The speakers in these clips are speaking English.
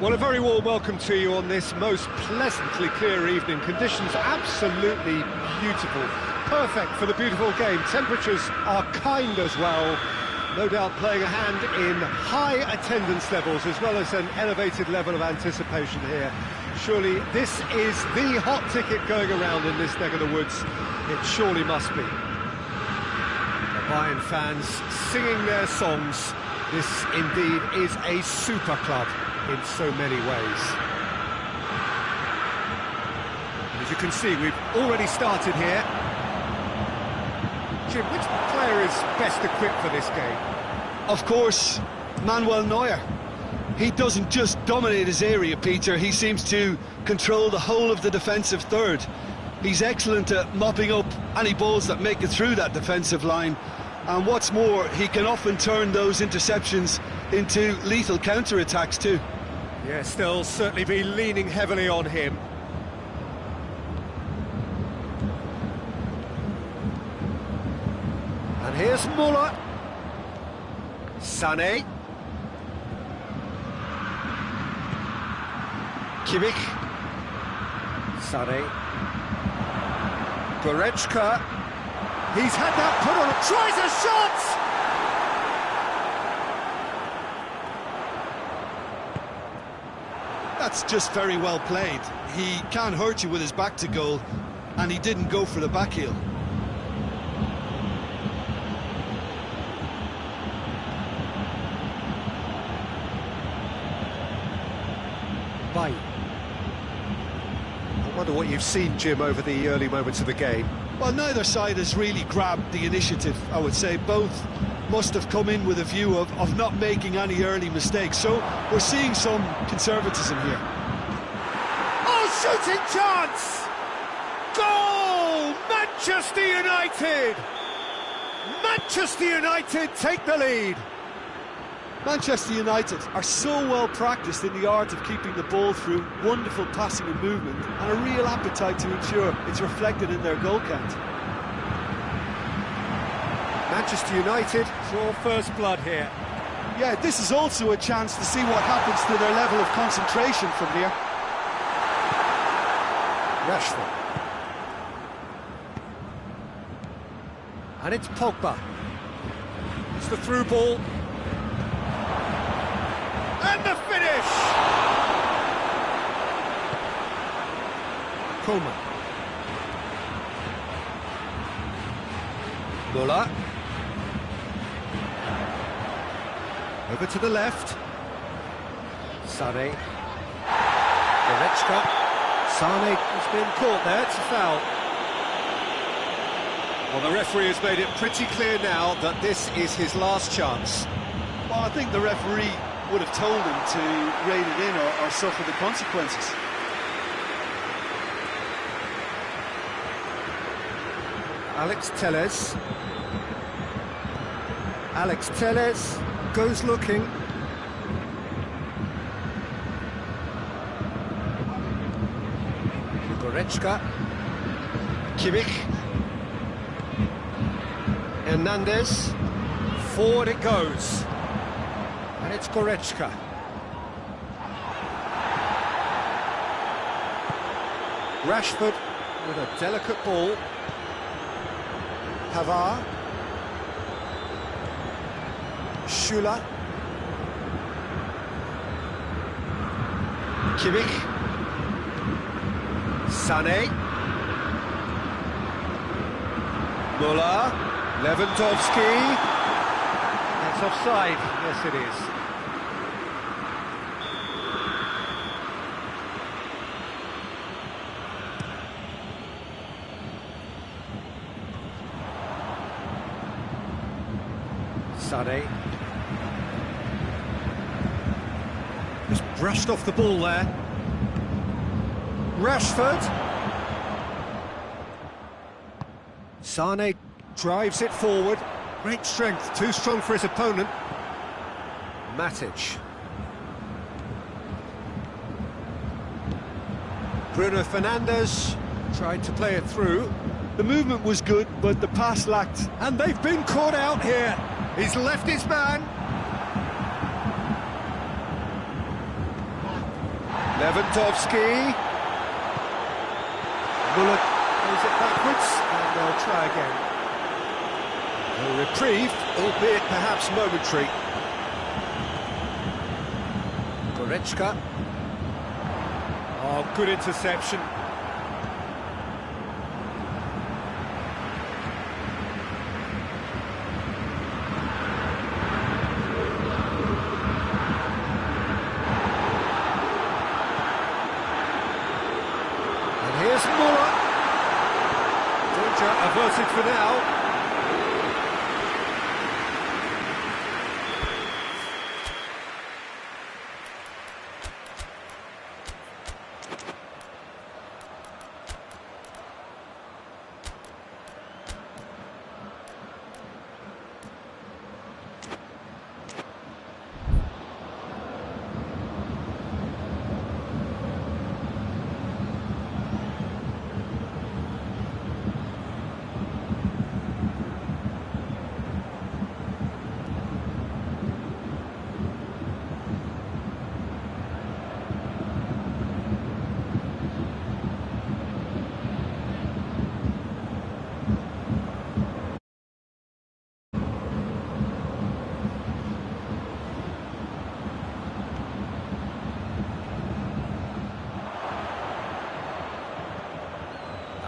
Well, a very warm welcome to you on this most pleasantly clear evening. Conditions absolutely beautiful. Perfect for the beautiful game. Temperatures are kind as well. No doubt playing a hand in high attendance levels as well as an elevated level of anticipation here. Surely this is the hot ticket going around in this neck of the woods. It surely must be. The Bayern fans singing their songs. This indeed is a super club in so many ways. As you can see, we've already started here. Jim, which player is best equipped for this game? Of course, Manuel Neuer. He doesn't just dominate his area, Peter, he seems to control the whole of the defensive third. He's excellent at mopping up any balls that make it through that defensive line. And what's more, he can often turn those interceptions into lethal counter-attacks too. Yes, they'll certainly be leaning heavily on him. And here's Muller. Sané. Kimmich. Sané. Goretzka. He's had that put on, tries a shot! That's just very well played. He can't hurt you with his back to goal, and he didn't go for the back heel. Bye. I wonder what you've seen, Jim, over the early moments of the game. Well, neither side has really grabbed the initiative, I would say. Both must have come in with a view of not making any early mistakes. So we're seeing some conservatism here. Oh, shooting chance! Goal! Manchester United! Manchester United take the lead. Manchester United are so well practiced in the art of keeping the ball through, wonderful passing and movement, and a real appetite to ensure it's reflected in their goal count. Manchester United draw first blood here. Yeah, this is also a chance to see what happens to their level of concentration from here. Rashford. And it's Pogba. It's the through ball. And the finish! Coleman. Muller. Over to the left. Sané. Goretzka. Sané has been caught there, it's a foul. Well, the referee has made it pretty clear now that this is his last chance. Well, I think the referee would have told him to rein it in or suffer the consequences. Alex Telles. Alex Telles goes looking. Goretzka. Kimmich. Hernandez. Forward it goes. And it's Goretzka. Rashford with a delicate ball. Pavard. Schüller. Kimmich. Sané. Muller. Lewandowski. That's offside. Yes, it is. Sané. Just brushed off the ball there. Rashford. Sané drives it forward. Great strength, too strong for his opponent. Matic. Bruno Fernandes tried to play it through. The movement was good, but the pass lacked. And they've been caught out here. He's left his man. Lewandowski. Muller plays it backwards, and they'll try again. A reprieve, albeit perhaps momentary. Goretzka. Oh, good interception. Here's Muller. Danger averted for now.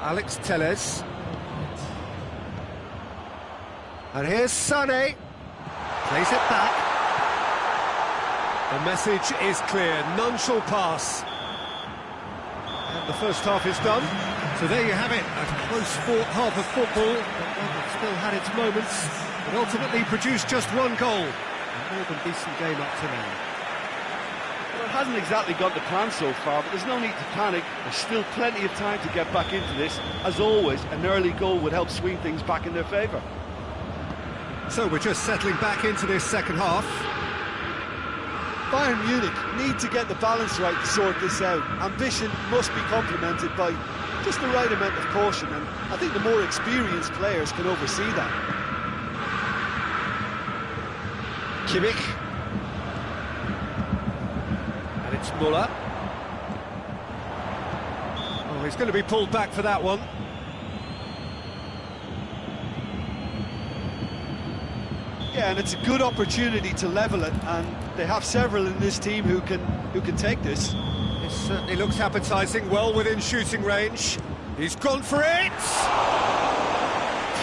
Alex Telles. And here's Sané. Plays it back. The message is clear, none shall pass. And the first half is done. So there you have it, a close-fought half of football, but one that still had its moments, but ultimately produced just one goal. A more than decent game up to now. Well, it hasn't exactly got the plan so far, but there's no need to panic. There's still plenty of time to get back into this. As always, an early goal would help swing things back in their favour. So we're just settling back into this second half. Bayern Munich need to get the balance right to sort this out. Ambition must be complemented by just the right amount of caution, and I think the more experienced players can oversee that. Kimmich. And it's Muller. Oh, he's going to be pulled back for that one. Yeah, and it's a good opportunity to level it, and they have several in this team who can take this. It certainly looks appetising, well within shooting range. He's gone for it!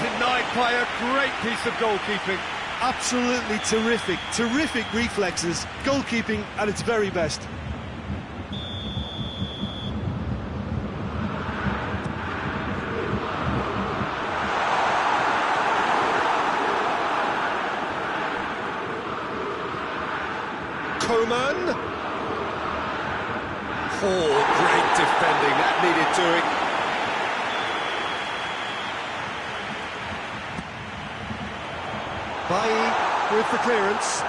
Denied by a great piece of goalkeeping. Absolutely terrific, terrific reflexes, goalkeeping at its very best. Coman. Oh, great defending, that needed doing. Bailly with the clearance.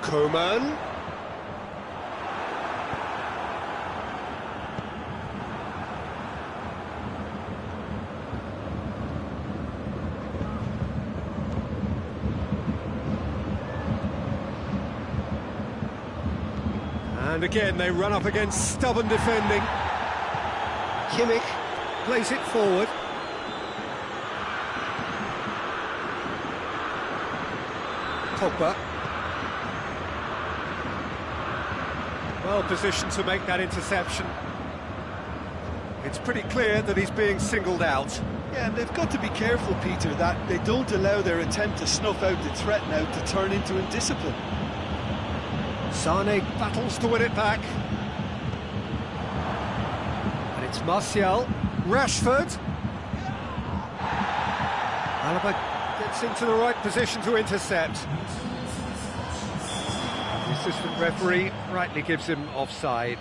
Coman. And again, they run up against stubborn defending. Kimmich plays it forward. Pogba. Well positioned to make that interception. It's pretty clear that he's being singled out. Yeah, and they've got to be careful, Peter, that they don't allow their attempt to snuff out the threat now to turn into indiscipline. Sané battles to win it back. And it's Martial. Rashford. Alaba gets into the right position to intercept. The assistant referee rightly gives him offside.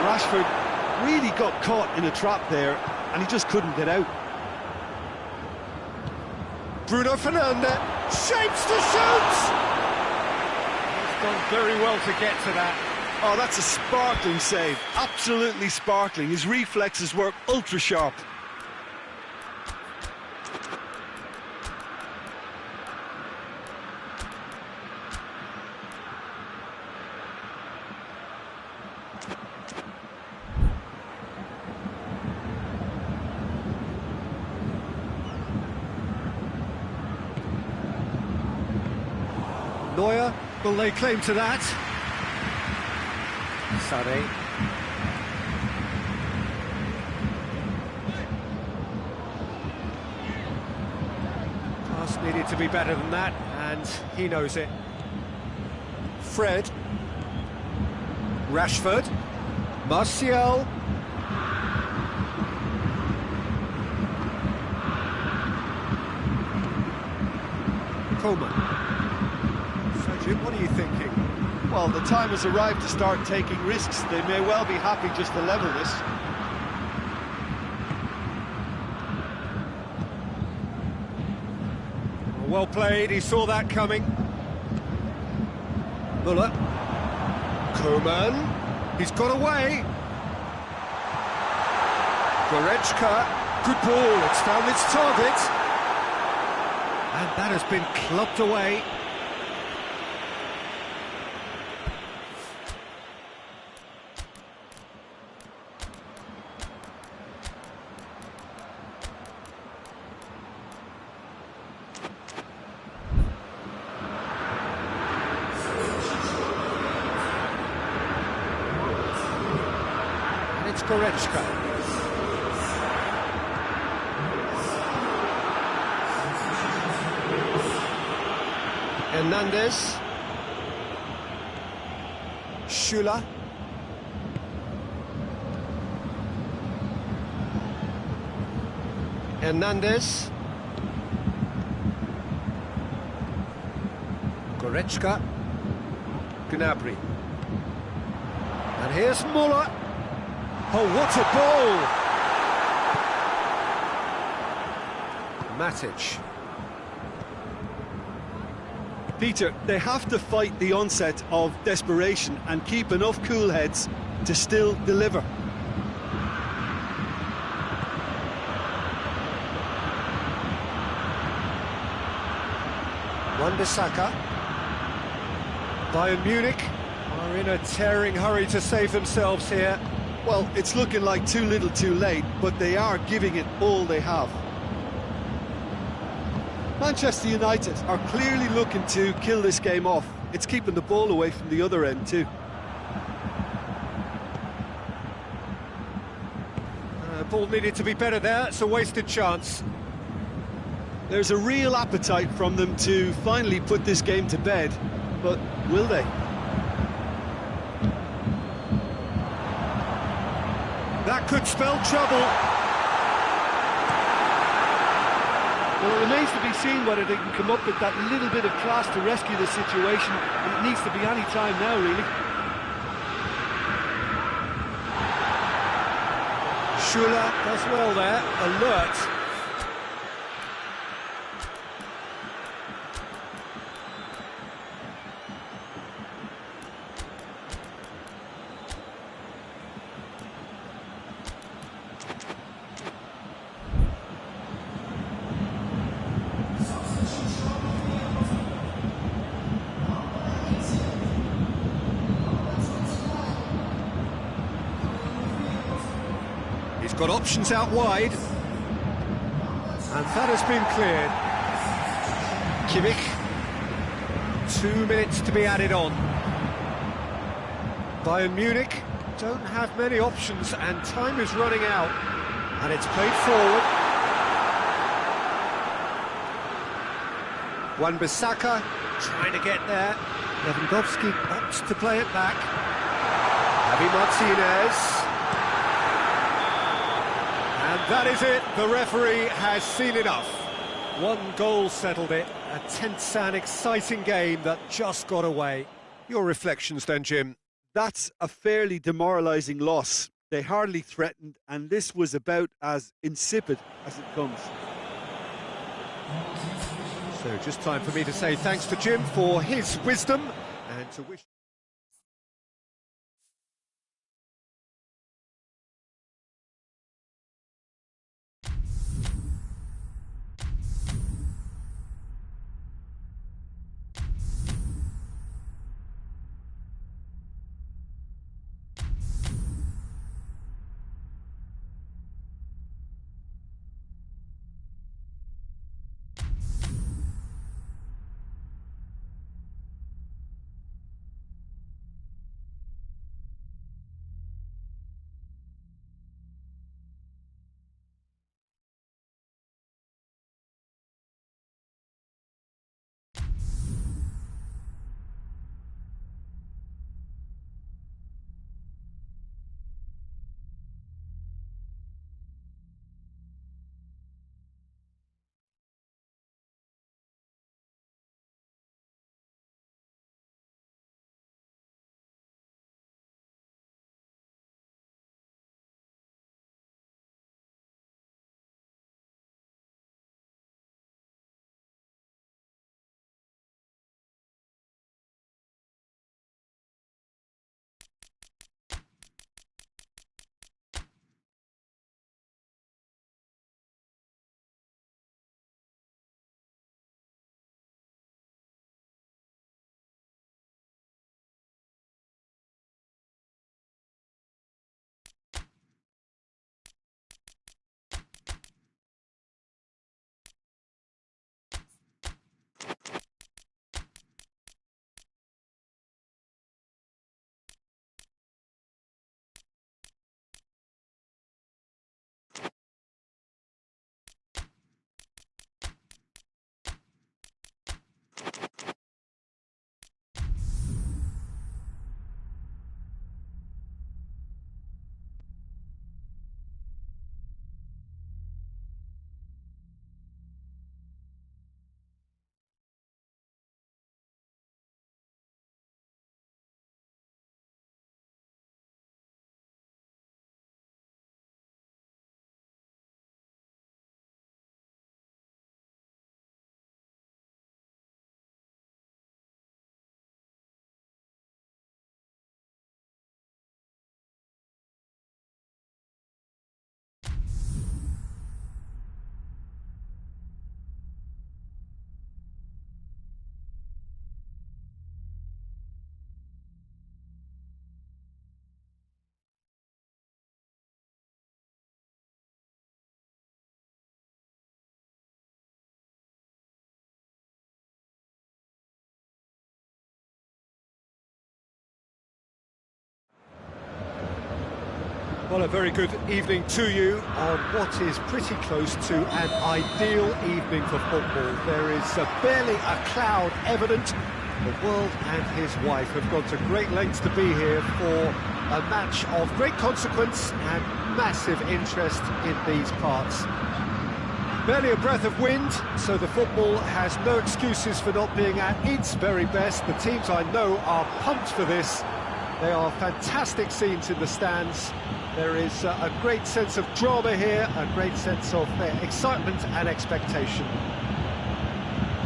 Rashford really got caught in a trap there, and he just couldn't get out. Bruno Fernandes shapes to shoot! He's done very well to get to that. Oh, that's a sparkling save. Absolutely sparkling. His reflexes were ultra sharp. Neuer will lay claim to that. Sané. Pass needed to be better than that, and he knows it. Fred. Rashford. Martial. Coman. So, Jim, what are you thinking? Well, the time has arrived to start taking risks. They may well be happy just to level this. Well played, he saw that coming. Muller. Coman. He's got away. Goretzka. Good ball, it's found its target. And that has been clubbed away. It's Goretzka. Hernandez. Schüller. Hernandez. Goretzka. Gnabry. And here's Muller. Oh, what a ball! Matic. Peter, they have to fight the onset of desperation and keep enough cool heads to still deliver. Wan-Bissaka. Bayern Munich are in a tearing hurry to save themselves here. Well, it's looking like too little too late, but they are giving it all they have. Manchester United are clearly looking to kill this game off. It's keeping the ball away from the other end too. Ball needed to be better there, it's a wasted chance. There's a real appetite from them to finally put this game to bed, but will they? That could spell trouble. Well, it remains to be seen whether they can come up with that little bit of class to rescue the situation, and it needs to be any time now, really. Schüller does well there, alert. He's got options out wide. And that has been cleared. Kimmich. 2 minutes to be added on. Bayern Munich don't have many options and time is running out. And it's played forward. Wan-Bissaka trying to get there. Lewandowski opts to play it back. Javi Martinez. And that is it, the referee has seen enough. One goal settled it, a tense and exciting game that just got away. Your reflections then, Jim? That's a fairly demoralising loss. They hardly threatened, and this was about as insipid as it comes. So just time for me to say thanks to Jim for his wisdom and to wish... Well, a very good evening to you on what is pretty close to an ideal evening for football. There is barely a cloud evident. The world and his wife have gone to great lengths to be here for a match of great consequence and massive interest in these parts. Barely a breath of wind, so the football has no excuses for not being at its very best. The teams I know are pumped for this. They are fantastic scenes in the stands. There is a great sense of drama here, a great sense of excitement and expectation.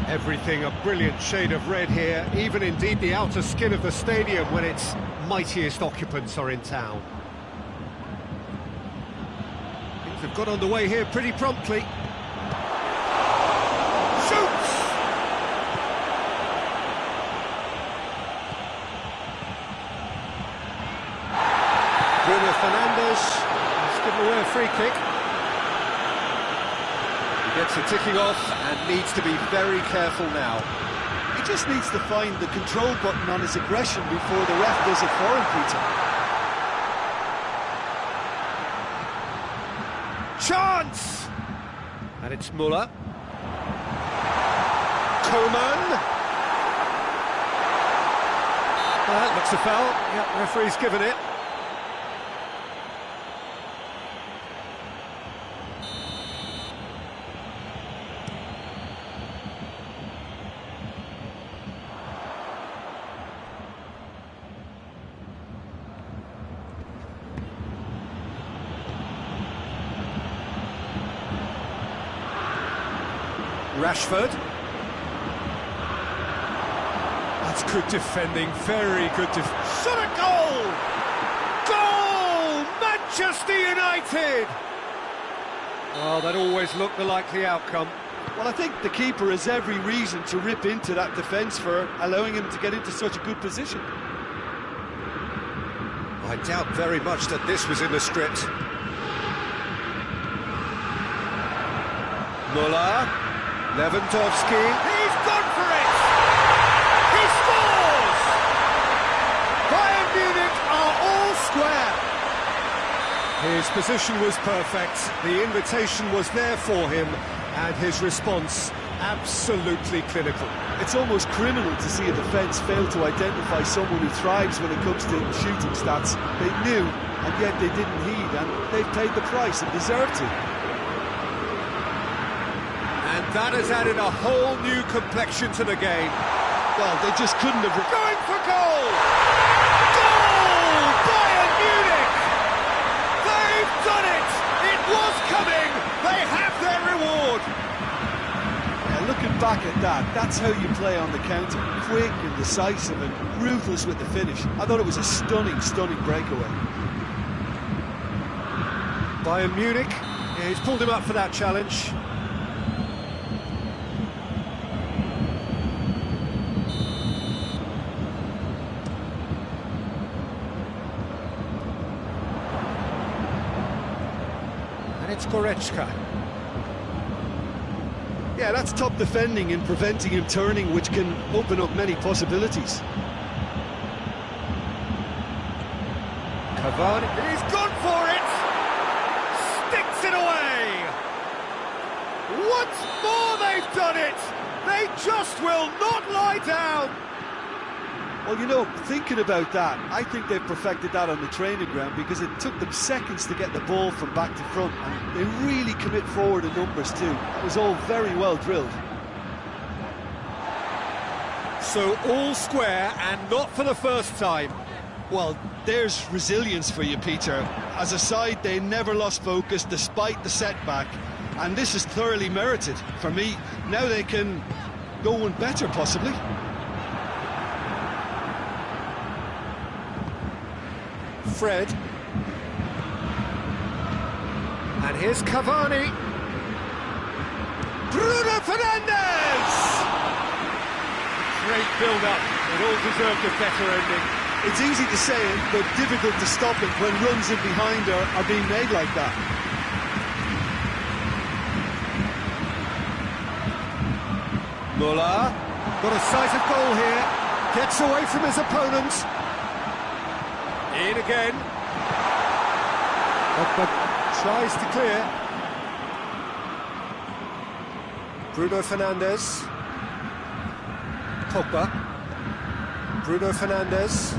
Everything a brilliant shade of red here, even indeed the outer skin of the stadium when its mightiest occupants are in town. Things have got underway here pretty promptly. Shoots! Bruno Fernandes has given away a free kick. He gets it ticking off and needs to be very careful now. He just needs to find the control button on his aggression before the ref does it for him, Peter. Chance! And it's Muller. Coman. That looks a foul. Yep, referee's given it. Rashford. That's good defending, very good defending. Shot a goal! Goal! Manchester United! Oh, that always looked the likely outcome. Well, I think the keeper has every reason to rip into that defence for allowing him to get into such a good position. I doubt very much that this was in the script. Muller. Lewandowski, he's gone for it! He scores! Bayern Munich are all square. His position was perfect, the invitation was there for him, and his response absolutely clinical. It's almost criminal to see a defence fail to identify someone who thrives when it comes to shooting stats. They knew, and yet they didn't heed, and they've paid the price and deserved to. And that has added a whole new complexion to the game. Well, they just couldn't have... Going for goal! Goal! Bayern Munich! They've done it! It was coming! They have their reward! Yeah, looking back at that, that's how you play on the counter. Quick and decisive and ruthless with the finish. I thought it was a stunning, stunning breakaway. Bayern Munich, yeah, he's pulled him up for that challenge. And it's Goretzka. Yeah, that's top defending and preventing him turning, which can open up many possibilities. Cavani, he's gone for it! Sticks it away! Once more they've done it! They just will not lie down! Well, you know, thinking about that, I think they've perfected that on the training ground, because it took them seconds to get the ball from back to front, and they really commit forward in numbers too. It was all very well drilled. So all square, and not for the first time. Well, there's resilience for you, Peter. As a side, they never lost focus despite the setback, and this is thoroughly merited. For me, now they can go one better, possibly. Fred. And here's Cavani. Bruno Fernandes! Great build-up. It all deserved a better ending. It's easy to say it, but difficult to stop it when runs in behind are being made like that. Muller. Got a sight of goal here. Gets away from his opponent. In again. Pogba tries to clear. Bruno Fernandes. Pogba. Bruno Fernandes.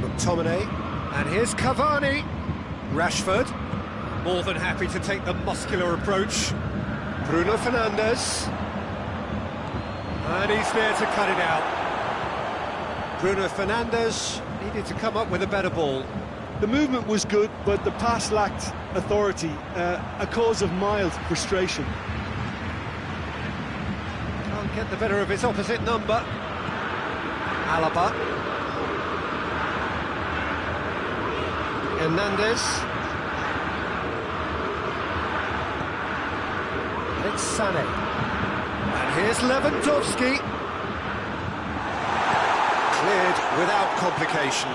McTominay. And here's Cavani. Rashford. More than happy to take the muscular approach. Bruno Fernandes. And he's there to cut it out. Bruno Fernandes needed to come up with a better ball. The movement was good, but the pass lacked authority, a cause of mild frustration. Can't get the better of his opposite number. Alaba. Hernandez. It's Sané. And here's Lewandowski. Cleared without complication.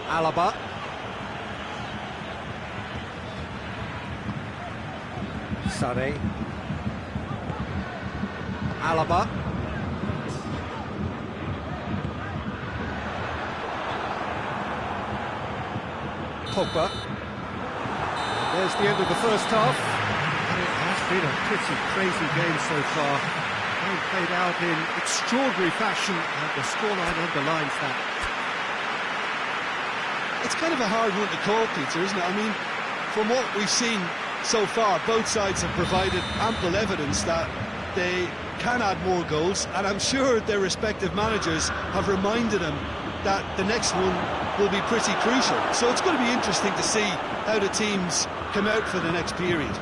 Alaba. Sané. Alaba. Pogba. There's the end of the first half. And it has been a pretty crazy game so far. They've played out in extraordinary fashion, and the scoreline underlines that. It's kind of a hard one to call, Peter, isn't it? I mean, from what we've seen so far, both sides have provided ample evidence that they can add more goals, and I'm sure their respective managers have reminded them that the next one will be pretty crucial. So it's going to be interesting to see how the teams come out for the next period.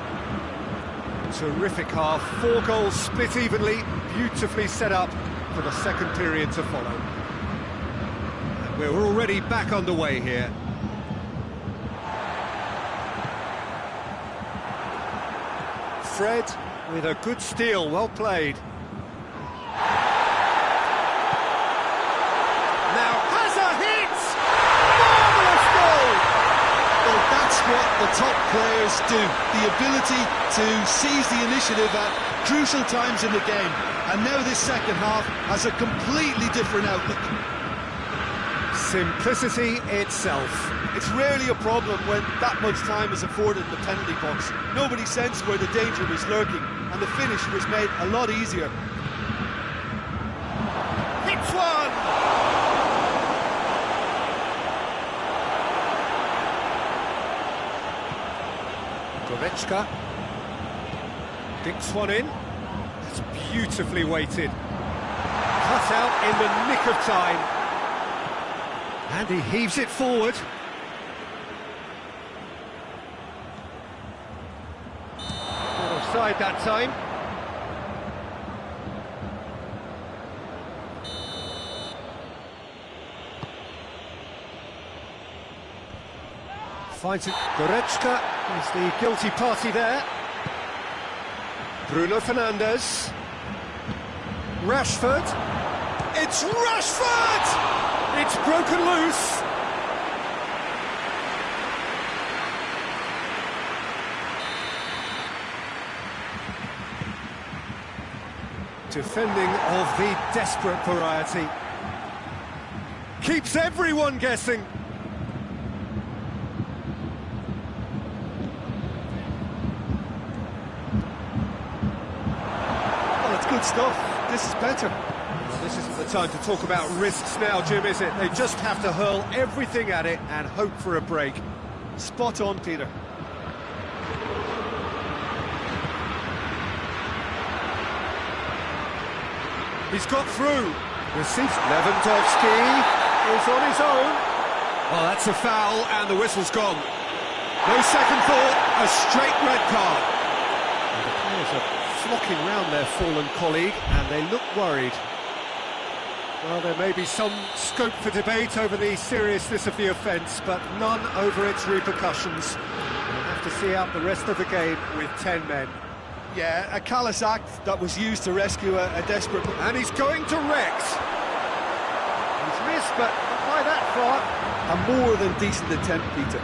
Terrific half, 4 goals split evenly, beautifully set up for the second period to follow. And we're already back underway here. Fred with a good steal, well played. Now has a hit! Marvellous goal! Well, that's what the top players do. The ability to seize the initiative at crucial times in the game. And now this second half has a completely different outlook. Simplicity itself. It's rarely a problem when that much time is afforded in the penalty box. Nobody sensed where the danger was lurking, and the finish was made a lot easier. Hits one! Goretzka dinks one in. That's beautifully weighted. Cut out in the nick of time. And he heaves it forward. Not offside that time. Finds it. Goretzka is the guilty party there. Bruno Fernandes. Rashford. It's Rashford! It's broken loose. Defending of the desperate variety. Keeps everyone guessing. Well, it's good stuff. This is better. Well, this isn't the time to talk about risks now, Jim, is it? They just have to hurl everything at it and hope for a break. Spot on, Peter. He's got through. Receives. Lewandowski is on his own. Well, that's a foul, and the whistle's gone. No second thought, a straight red card. And the players are flocking round their fallen colleague, and they look worried. Well, there may be some scope for debate over the seriousness of the offence, but none over its repercussions. We'll have to see out the rest of the game with 10 men. Yeah, a callous act that was used to rescue a desperate... And he's going to Rex. He's missed, but not by that far. A more than decent attempt, Peter.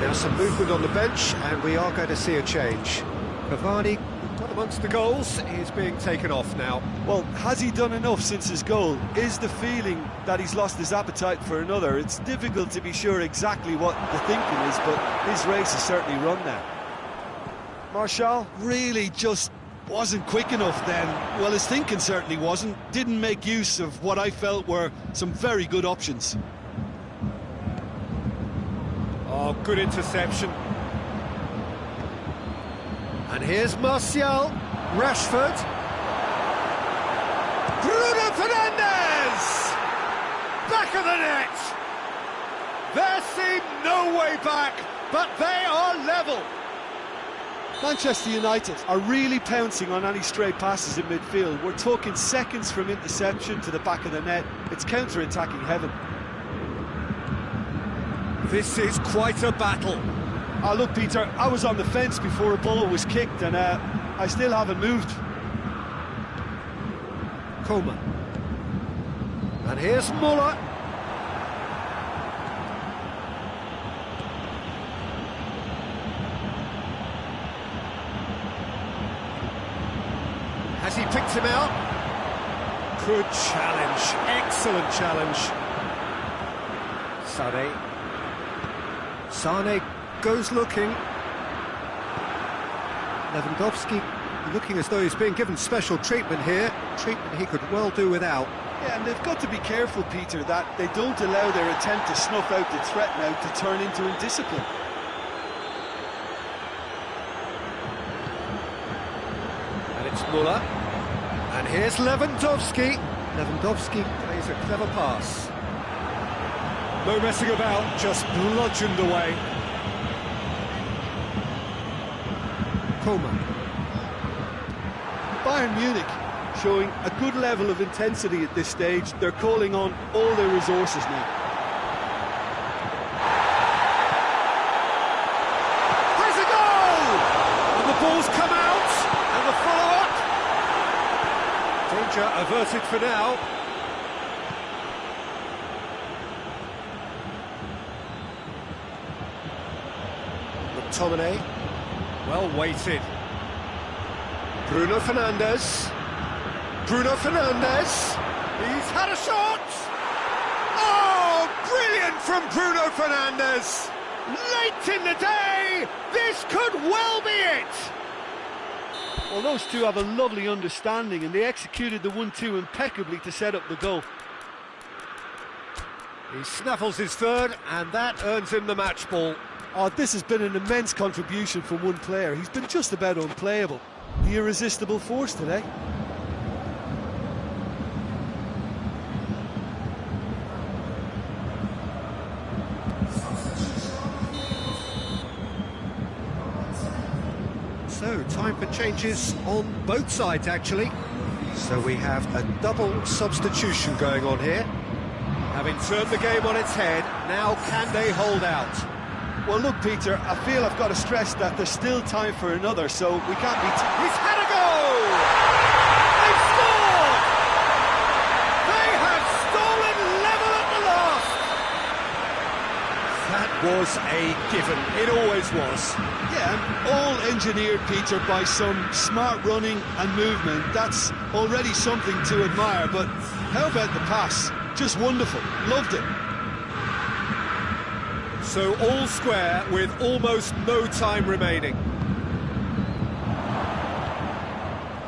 Now some movement on the bench, and we are going to see a change. Cavani, not amongst the goals, is being taken off now. Well, has he done enough since his goal? Is the feeling that he's lost his appetite for another? It's difficult to be sure exactly what the thinking is, but his race is certainly run now. Martial? Really just wasn't quick enough then. Well, his thinking certainly wasn't. Didn't make use of what I felt were some very good options. Oh, good interception. And here's Martial, Rashford. Bruno Fernandes! Back of the net! There seemed no way back, but they are level. Manchester United are really pouncing on any stray passes in midfield. We're talking seconds from interception to the back of the net. It's counter-attacking heaven. This is quite a battle. Oh, look, Peter, I was on the fence before a ball was kicked, and I still haven't moved. Coman. And here's Muller. Has he picked him out? Good challenge. Excellent challenge. Sane goes looking. Lewandowski looking as though he's being given special treatment here. Treatment he could well do without. Yeah, and they've got to be careful, Peter, that they don't allow their attempt to snuff out the threat now to turn into indiscipline. And it's Muller. And here's Lewandowski. Lewandowski plays a clever pass. No messing about, just bludgeoned away. Coman. Bayern Munich showing a good level of intensity at this stage. They're calling on all their resources now. Has a goal! And the ball's come out, and the follow-up. Danger averted for now. McTominay, well weighted. Bruno Fernandes. Bruno Fernandes. He's had a shot. Oh, brilliant from Bruno Fernandes. Late in the day, this could well be it. Well, those two have a lovely understanding, and they executed the 1-2 impeccably to set up the goal. He snaffles his third, and that earns him the match ball. Oh, this has been an immense contribution from one player. He's been just about unplayable. The irresistible force today. So, time for changes on both sides, actually. So we have a double substitution going on here. Having turned the game on its head, now can they hold out? Well, look, Peter, I feel I've got to stress that there's still time for another, so we can't be... He's had a goal! They've scored! They have stolen level at the last! That was a given. It always was. Yeah, and all engineered, Peter, by some smart running and movement. That's already something to admire, but how about the pass? Just wonderful. Loved it. So all square with almost no time remaining.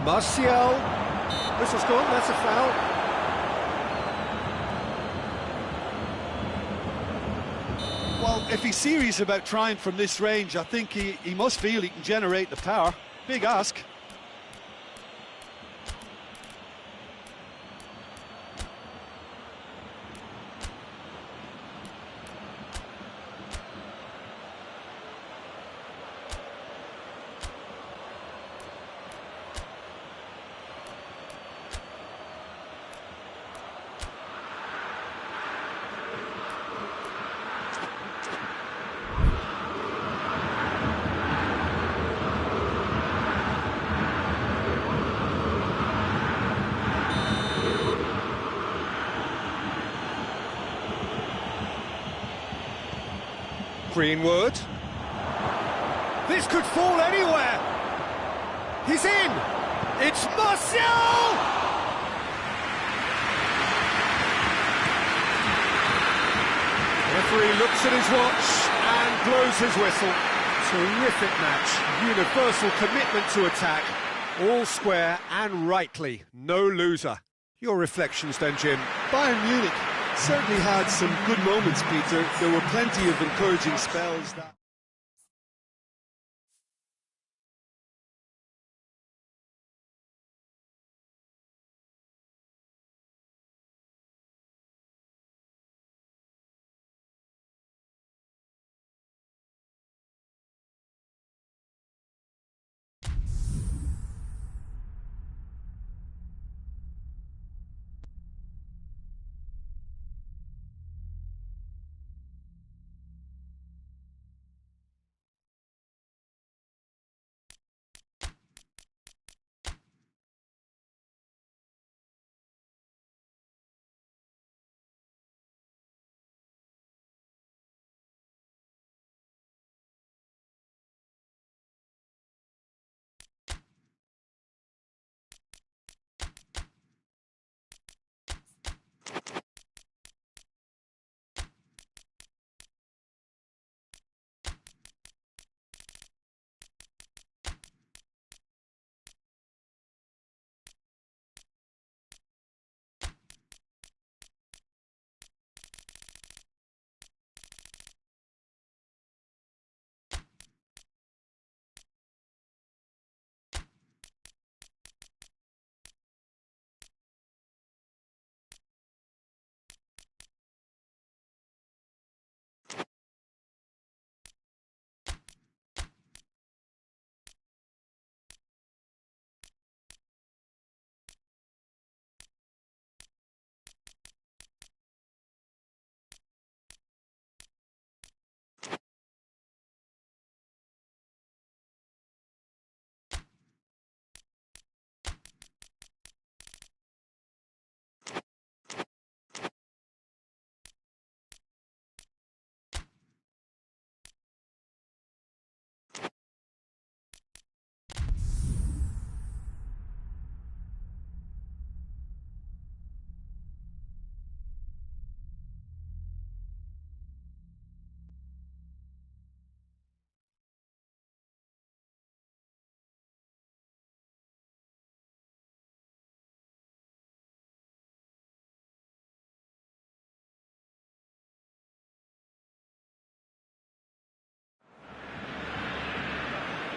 Martial. Whistle's gone, that's a foul. Well, if he's serious about trying from this range, I think he must feel he can generate the power. Big ask. Greenwood. This could fall anywhere. He's in. It's Martial! Referee looks at his watch and blows his whistle. Terrific match. Universal commitment to attack. All square and rightly. No loser. Your reflections then, Jim? Bayern Munich certainly had some good moments, Peter. There were plenty of encouraging spells that...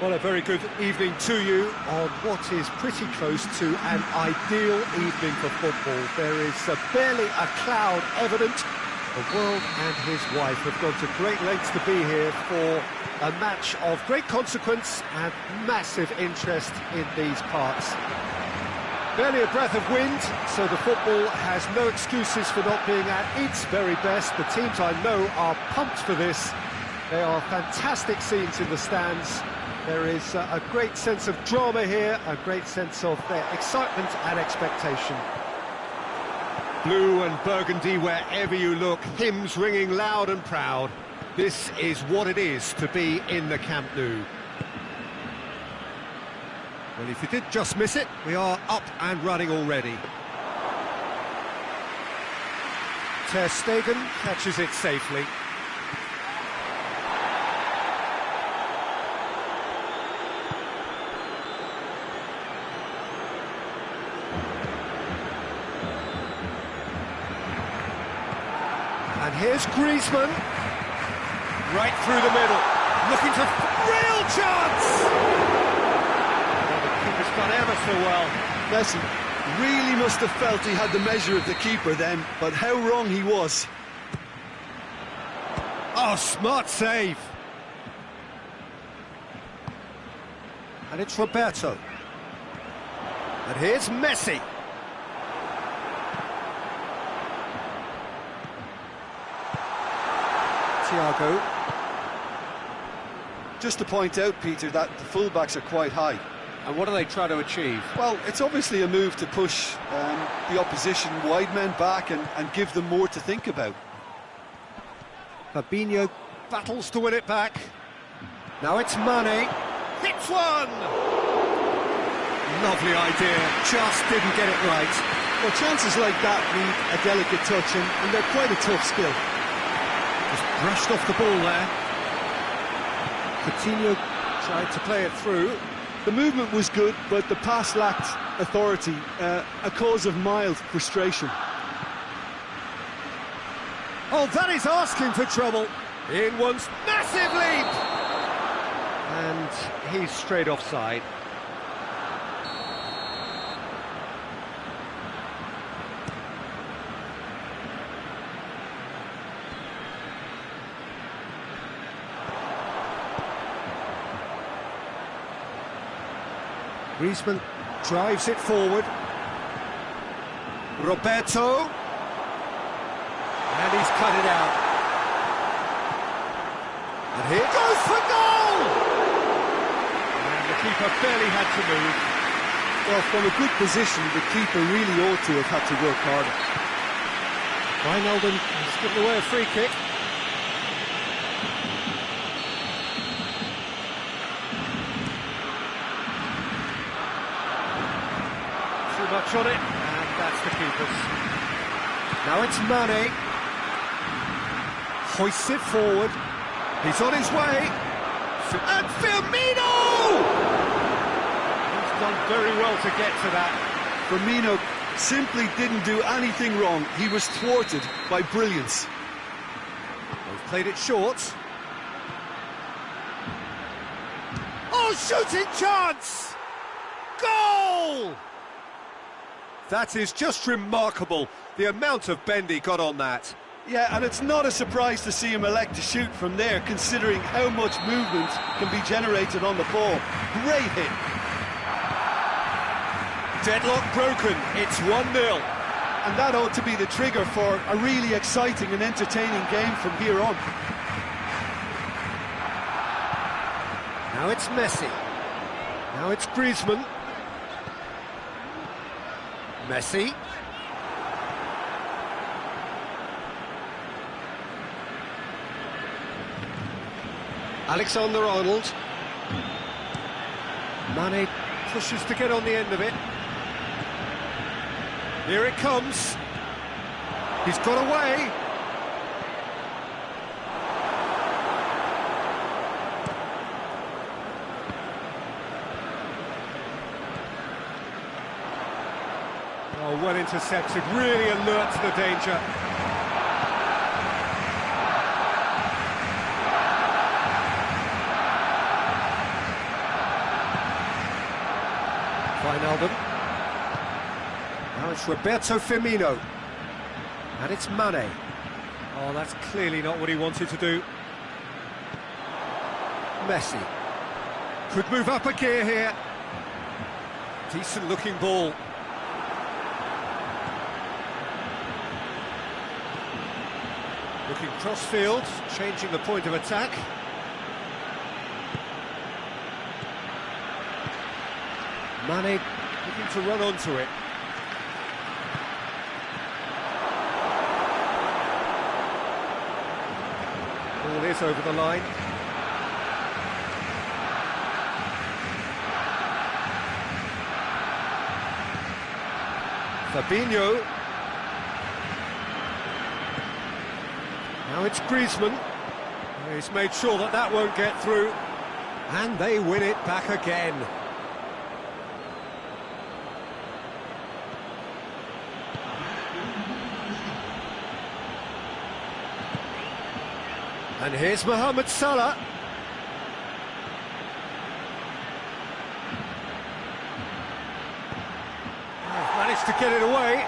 Well, a very good evening to you on what is pretty close to an ideal evening for football. There is barely a cloud evident. The world and his wife have gone to great lengths to be here for a match of great consequence and massive interest in these parts. Barely a breath of wind, so the football has no excuses for not being at its very best. The teams I know are pumped for this. They are fantastic scenes in the stands. There is a great sense of drama here, a great sense of excitement and expectation. Blue and burgundy wherever you look, hymns ringing loud and proud. This is what it is to be in the Camp Nou. Well, if you did just miss it, we are up and running already. Ter Stegen catches it safely. And here's Griezmann, right through the middle, looking to real chance! Oh, the keeper's done ever so well. Messi really must have felt he had the measure of the keeper then, but how wrong he was. Oh, smart save. And it's Roberto. And here's Messi. Thiago. Just to point out, Peter, that the fullbacks are quite high. And what do they try to achieve? Well, it's obviously a move to push the opposition wide men back and give them more to think about. Fabinho battles to win it back. Now it's Mane. Hits one! Lovely idea, just didn't get it right. Well, chances like that need a delicate touch, and they're quite a tough skill. Just brushed off the ball there. Coutinho tried to play it through. The movement was good, but the pass lacked authority, a cause of mild frustration. Oh, that is asking for trouble. In one's massive leap! And he's straight offside. Griezmann drives it forward. Roberto. And he's cut it out. And here goes for goal! And the keeper barely had to move. Well, from a good position, the keeper really ought to have had to work harder. Wijnaldum has given away a free kick. Much on it, and that's the keeper's. Now it's Mane. Hoists it forward. He's on his way. And Firmino! He's done very well to get to that. Firmino simply didn't do anything wrong. He was thwarted by brilliance. They've played it short. Oh, shooting chance! Goal! That is just remarkable, the amount of bend he got on that. Yeah, and it's not a surprise to see him elect to shoot from there, considering how much movement can be generated on the ball. Great hit. Deadlock broken, it's 1-0. And that ought to be the trigger for a really exciting and entertaining game from here on. Now it's Messi. Now it's Griezmann. Messi. Alexander-Arnold. Mane pushes to get on the end of it. Here it comes. He's got away. Oh, well intercepted, really alert to the danger. Wijnaldum. Now it's Roberto Firmino. And it's Mane. Oh, that's clearly not what he wanted to do. Messi. Could move up a gear here. Decent looking ball. Looking cross-field, changing the point of attack. Mane looking to run onto it. Ball is over the line. Fabinho. Now it's Griezmann. He's made sure that that won't get through. And they win it back again. And here's Mohamed Salah. Oh, managed to get it away.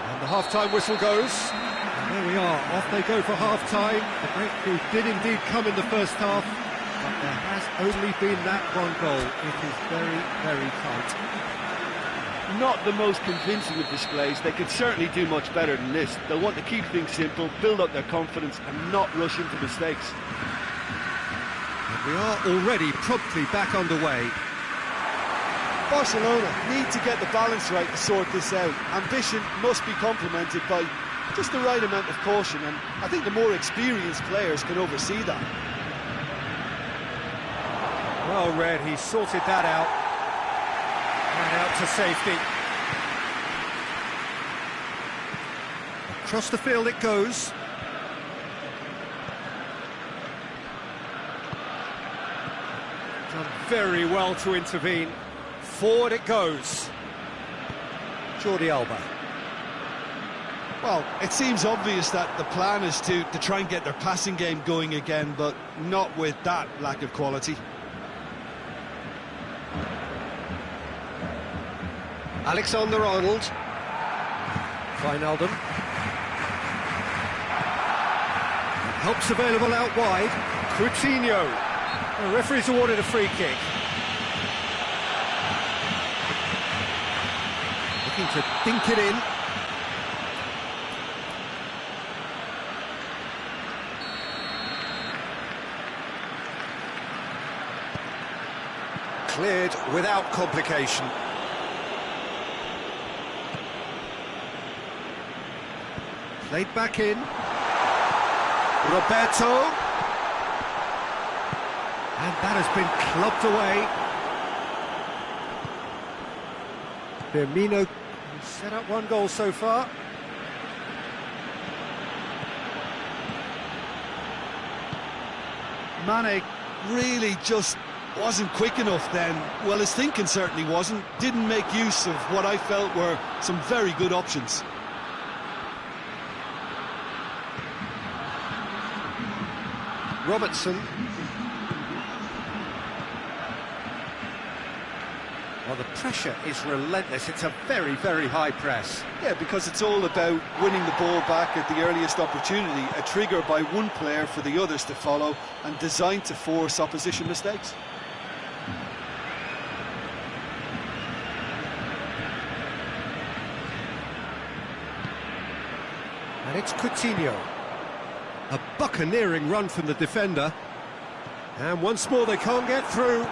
And the half-time whistle goes. And there we are, off they go for half-time. The breakthrough did indeed come in the first half, but there has only been that one goal. It is very, very tight. Not the most convincing of displays. They could certainly do much better than this. They'll want to keep things simple, build up their confidence and not rush into mistakes. And we are already promptly back underway. Barcelona need to get the balance right to sort this out. Ambition must be complemented by just the right amount of caution, and I think the more experienced players can oversee that. Well read, he sorted that out. And out to safety. Across the field it goes. Done very well to intervene. Forward it goes. Jordi Alba. Well, it seems obvious that the plan is to try and get their passing game going again, but not with that lack of quality. Alexander-Arnold. Wijnaldum. Help's available out wide. Coutinho. The referee's awarded a free kick. Looking to dink it in. Cleared without complication. Played back in. Roberto. And that has been clubbed away. Firmino set up one goal so far. Mane really just wasn't quick enough then. Well, his thinking certainly wasn't. Didn't make use of what I felt were some very good options. Robertson. Well, the pressure is relentless. It's a very, very high press. Yeah, because it's all about winning the ball back at the earliest opportunity, a trigger by one player for the others to follow, and designed to force opposition mistakes. And it's Coutinho. A buccaneering run from the defender. And once more they can't get through.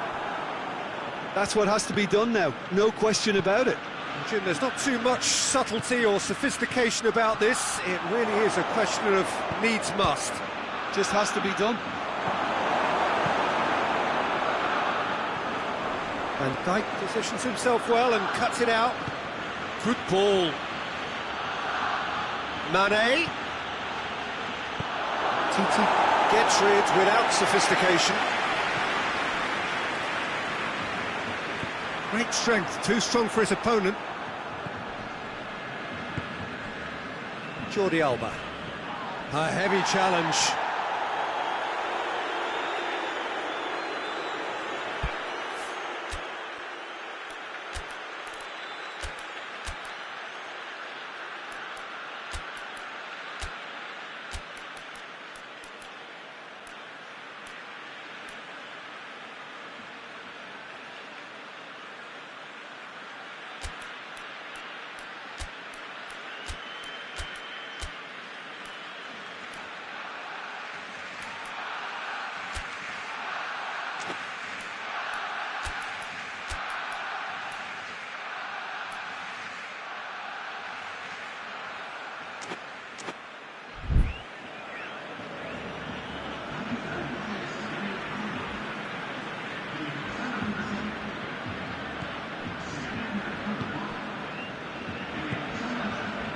That's what has to be done now, no question about it. Jim, there's not too much subtlety or sophistication about this. It really is a question of needs must. Just has to be done. Van Dijk positions himself well and cuts it out. Good ball. Mane. Titi gets rid without sophistication. Great strength, too strong for his opponent. Jordi Alba. A heavy challenge.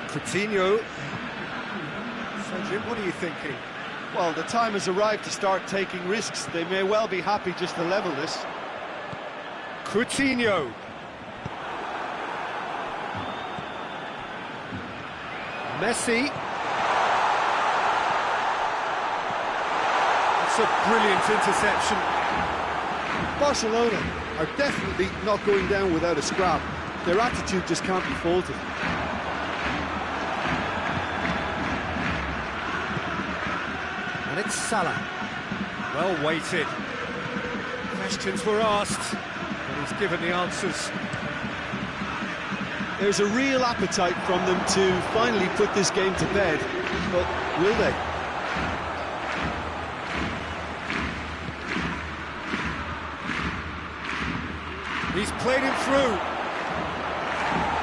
Coutinho. So, Jim, what are you thinking? Well, the time has arrived to start taking risks. They may well be happy just to level this. Coutinho. Messi. It's a brilliant interception. Barcelona are definitely not going down without a scrap. Their attitude just can't be faulted. And it's Salah. Well weighted. Questions were asked, and he's given the answers. There's a real appetite from them to finally put this game to bed, but will they? He's played him through.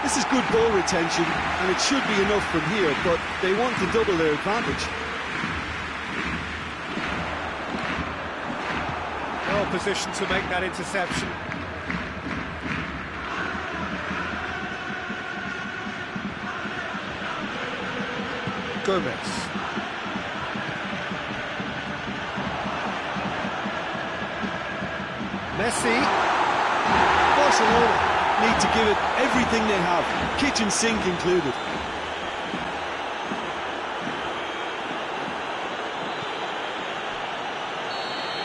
This is good ball retention, and it should be enough from here, but they want to double their advantage. Well positioned to make that interception. Gomez. Messi. Barcelona need to give it everything they have, kitchen sink included.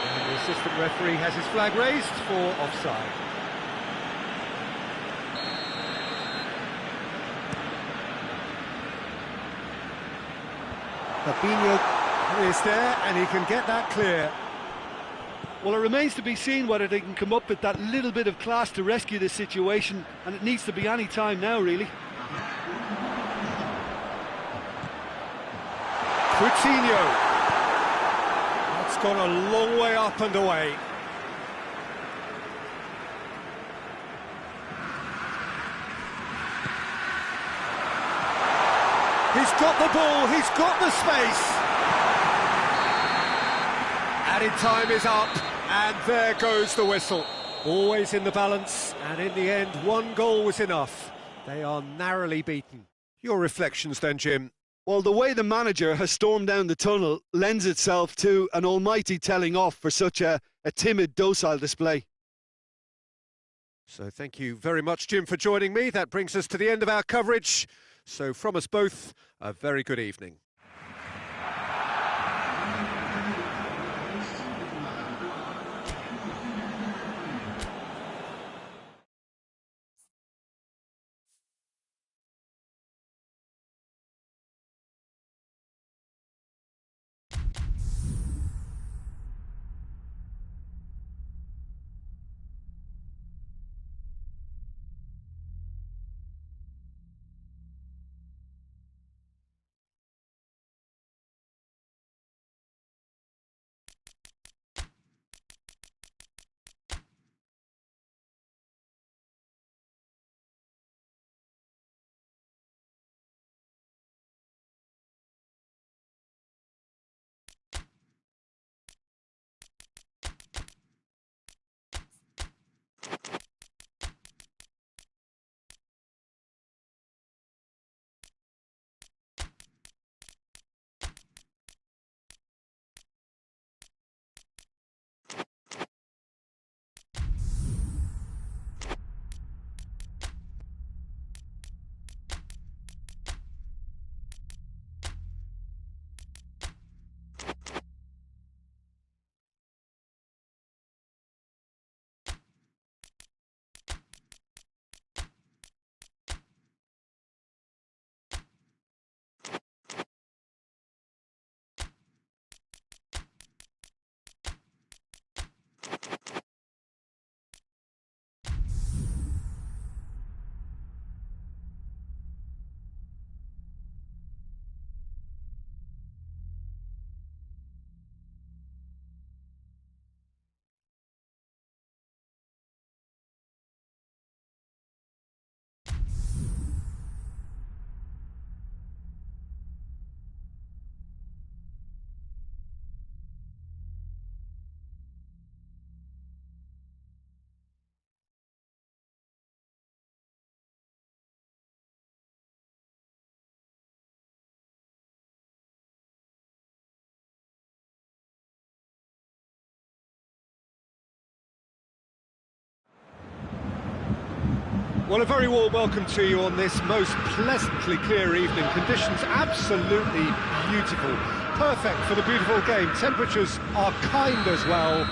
And the assistant referee has his flag raised for offside. Fabinho is there, and he can get that clear. Well, it remains to be seen whether they can come up with that little bit of class to rescue this situation, and it needs to be any time now, really. Coutinho. That's gone a long way up and away. He's got the ball, he's got the space. Added time is up, and there goes the whistle. Always in the balance, and in the end, one goal was enough. They are narrowly beaten. Your reflections then, Jim? Well, the way the manager has stormed down the tunnel lends itself to an almighty telling off for such a timid, docile display. So thank you very much, Jim, for joining me. That brings us to the end of our coverage. So from us both, a very good evening. Well, a very warm welcome to you on this most pleasantly clear evening. Conditions absolutely beautiful. Perfect for the beautiful game. Temperatures are kind as well.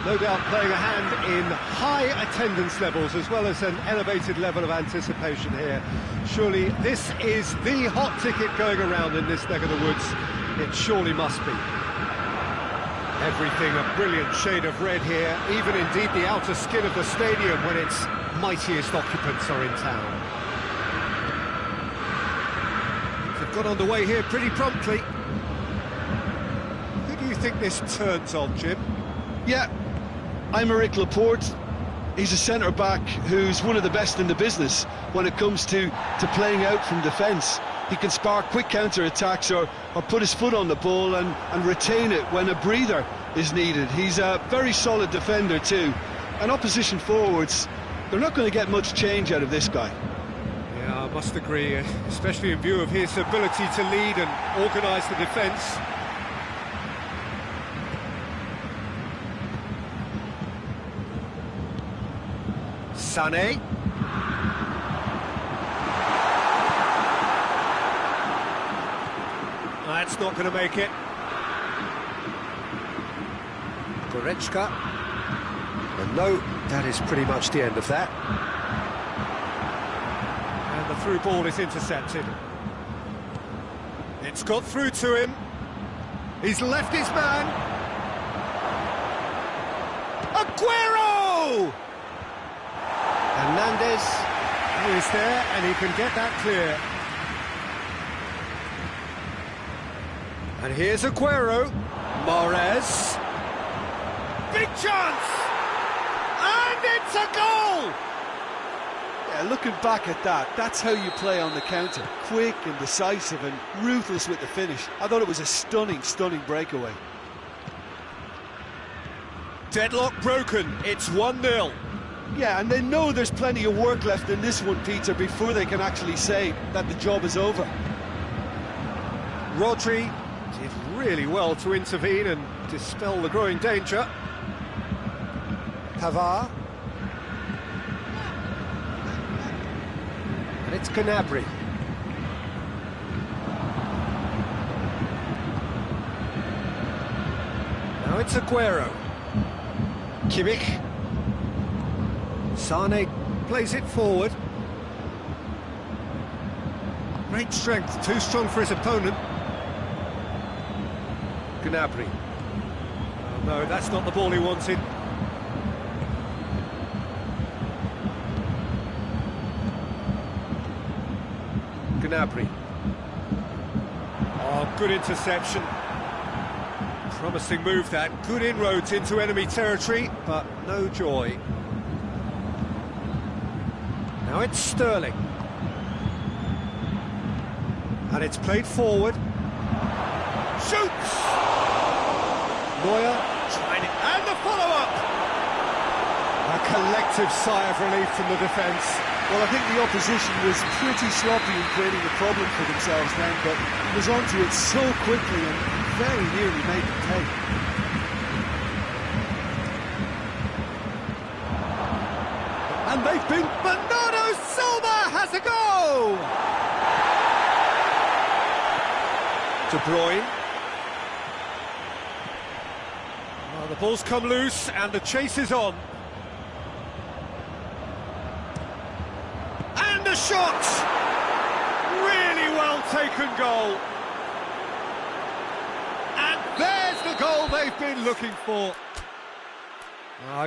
No doubt playing a hand in high attendance levels as well as an elevated level of anticipation here. Surely this is the hot ticket going around in this neck of the woods. It surely must be. Everything a brilliant shade of red here, even indeed the outer skin of the stadium when its mightiest occupants are in town. They've got underway here pretty promptly. Who do you think this turns on, Jim? Yeah, Aymeric Laporte. He's a centre-back who's one of the best in the business when it comes to playing out from defence. He can spark quick counter-attacks or put his foot on the ball and retain it when a breather is needed. He's a very solid defender too. And opposition forwards, they're not going to get much change out of this guy. Yeah, I must agree, especially in view of his ability to lead and organise the defence. Sané. That's not going to make it. Goretzka. And no, that is pretty much the end of that. And the through ball is intercepted. It's got through to him. He's left his man. Aguero! Hernandez is there, and he can get that clear. And here's Aguero. Mahrez. Big chance! And it's a goal! Yeah, looking back at that, that's how you play on the counter. Quick and decisive and ruthless with the finish. I thought it was a stunning, stunning breakaway. Deadlock broken. It's 1-0. Yeah, and they know there's plenty of work left in this one, Peter, before they can actually say that the job is over. Rodri did really well to intervene and dispel the growing danger. Pavard. And it's Gnabry. Now it's Aguero. Kimmich. Sané plays it forward. Great strength, too strong for his opponent. Gnabry. Oh, no, that's not the ball he wanted. Gnabry. Oh, good interception. Promising move that. Good inroads into enemy territory, but no joy. Now it's Sterling. And it's played forward. Shoots! Neuer trying it. And the follow-up! A collective sigh of relief from the defence. Well, I think the opposition was pretty sloppy in creating a problem for themselves then, but he was onto it so quickly and very nearly made them pay. And they've been... Bernardo Silva has a goal! De Bruyne. Well, the ball's come loose and the chase is on. And a shot! Really well taken goal. And there's the goal they've been looking for.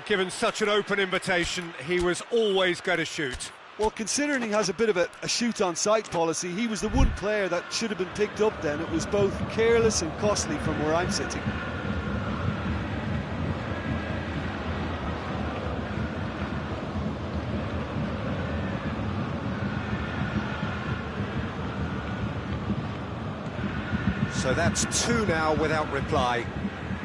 Given such an open invitation, he was always going to shoot. Well, considering he has a bit of a shoot-on-sight policy, he was the one player that should have been picked up then. It was both careless and costly from where I'm sitting. So that's 2 now without reply.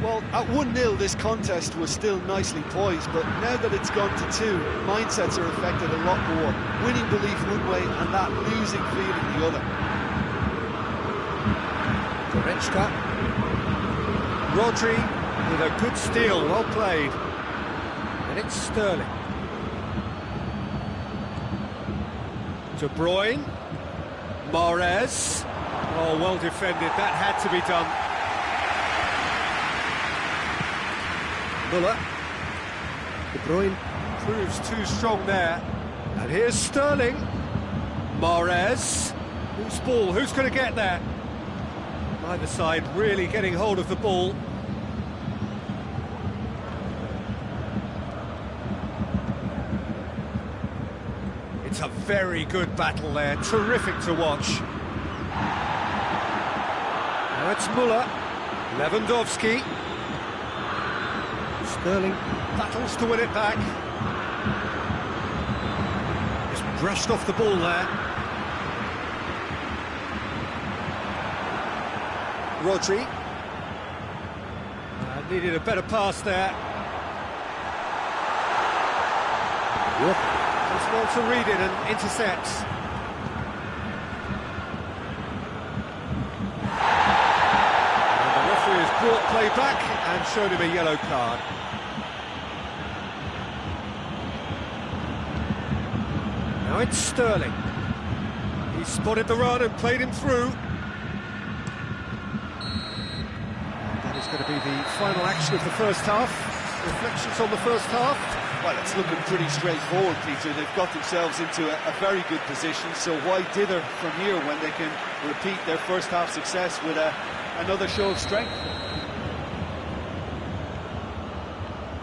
Well, at 1-0 this contest was still nicely poised, but now that it's gone to 2, mindsets are affected a lot more. Winning belief one way and that losing feeling the other. Goretzka. Rodri with a good steal, well played. And it's Sterling. De Bruyne. Mahrez. Oh, well defended, that had to be done. Muller. De Bruyne proves too strong there. And here's Sterling. Mahrez. Whose ball? Who's going to get there? Either side really getting hold of the ball. It's a very good battle there, terrific to watch. Now it's Muller, Lewandowski. Sterling battles to win it back. Just brushed off the ball there. Rodri. Needed a better pass there. It's well to read it and intercepts. And the referee has brought play back and showed him a yellow card. Now it's Sterling. He spotted the run and played him through. That is going to be the final action of the first half. Reflections on the first half. Well, it's looking pretty straightforward, Peter. They've got themselves into a very good position, so why dither from here when they can repeat their first half success with another show of strength?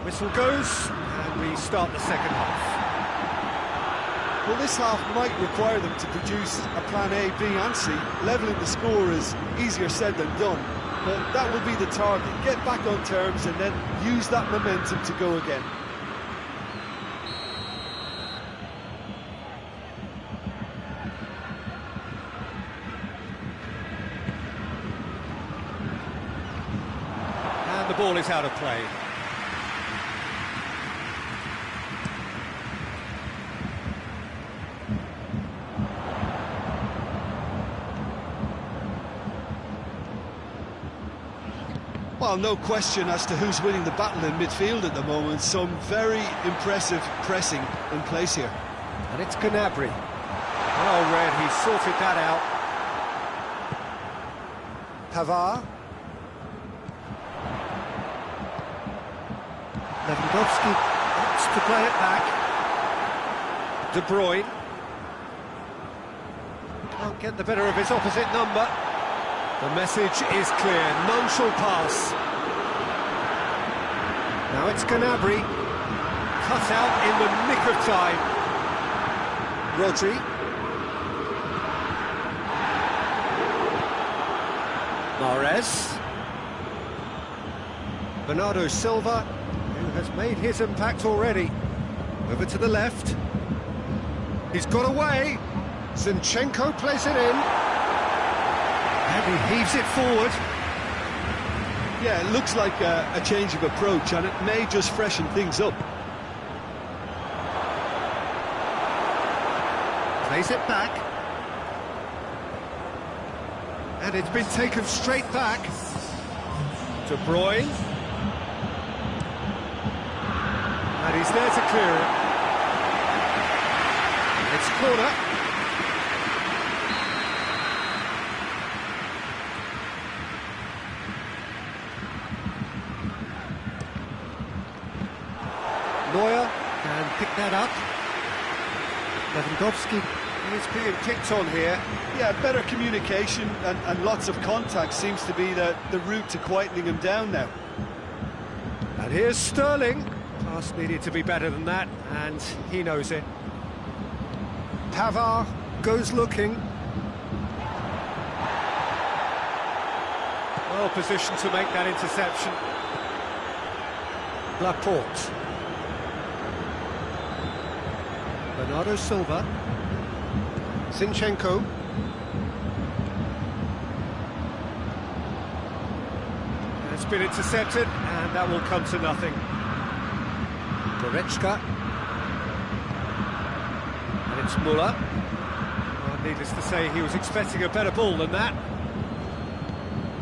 Whistle goes, and we start the second half. Well, this half might require them to produce a plan A, B and C. Levelling the score is easier said than done, but that will be the target. Get back on terms and then use that momentum to go again. And the ball is out of play. Well, no question as to who's winning the battle in midfield at the moment. Some very impressive pressing in place here. And it's Gnabry. Well read, he sorted that out. Pavard. Lewandowski wants to play it back. De Bruyne. Can't get the better of his opposite number. The message is clear, none shall pass. Now it's Gnabry, cut out in the nick of time. Rodri. Mahrez. Bernardo Silva, who has made his impact already. Over to the left. He's got away. Zinchenko plays it in. And he heaves it forward. Yeah, it looks like a change of approach, and it may just freshen things up. Plays it back. And it's been taken straight back. De Bruyne. And he's there to clear it. It's corner. Neuer can pick that up. Lewandowski is being kicked on here. Yeah, better communication and lots of contact seems to be the route to quietening him down now. And here's Sterling. Pass needed to be better than that, and he knows it. Pavard goes looking. Well positioned to make that interception. Laporte. Bernardo Silva. Zinchenko. It's been intercepted, and that will come to nothing. Goretzka. And it's Muller. Well, needless to say, he was expecting a better ball than that.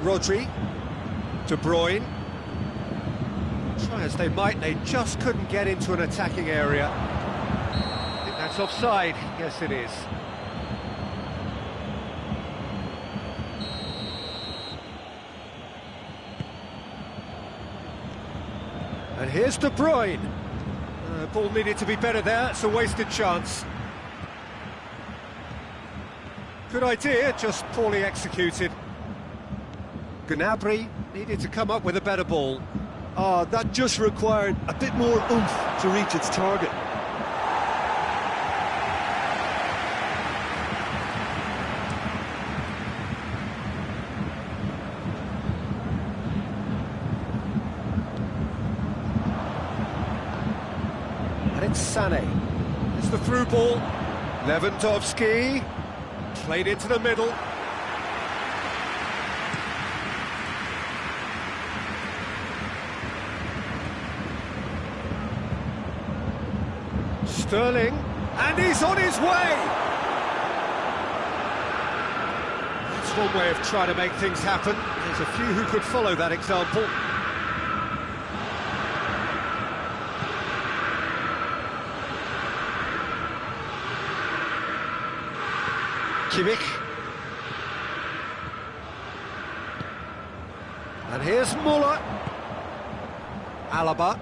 Rodri. De Bruyne. Try as they might, they just couldn't get into an attacking area. I think that's offside. Yes, it is. And here's De Bruyne. Ball needed to be better there, it's a wasted chance. Good idea, just poorly executed. Gnabry needed to come up with a better ball. Oh, that just required a bit more oomph to reach its target. And it's Sané. It's the through ball. Lewandowski played into the middle. Sterling, and he's on his way! That's one way of trying to make things happen. There's a few who could follow that example. Kimmich. And here's Muller. Alaba.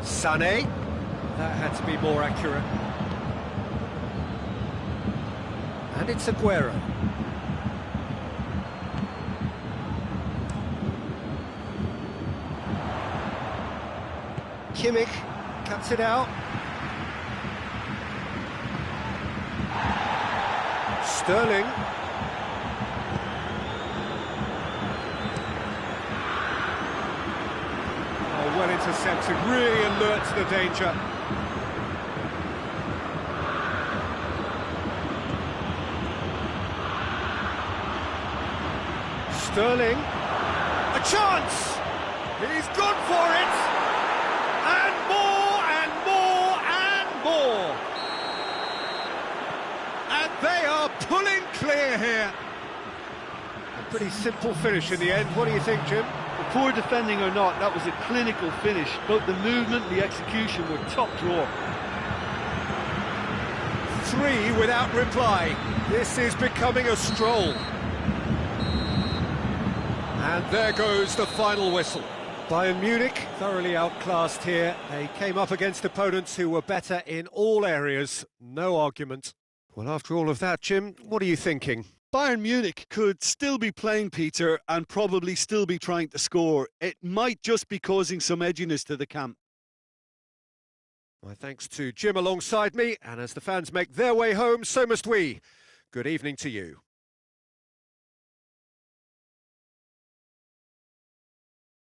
Sané. That had to be more accurate. And it's Aguero. Kimmich cuts it out. Sterling. Oh, well intercepted, really alert to the danger. Sterling. A chance! He's gone for it! And more, and more, and more! And they are pulling clear here. A pretty simple finish in the end. What do you think, Jim? Well, poor defending or not, that was a clinical finish. Both the movement and the execution were top drawer. 3 without reply. This is becoming a stroll. And there goes the final whistle. Bayern Munich, thoroughly outclassed here. They came up against opponents who were better in all areas. No argument. Well, after all of that, Jim, what are you thinking? Bayern Munich could still be playing, Peter, and probably still be trying to score. It might just be causing some edginess to the camp. My thanks to Jim alongside me, and as the fans make their way home, so must we. Good evening to you.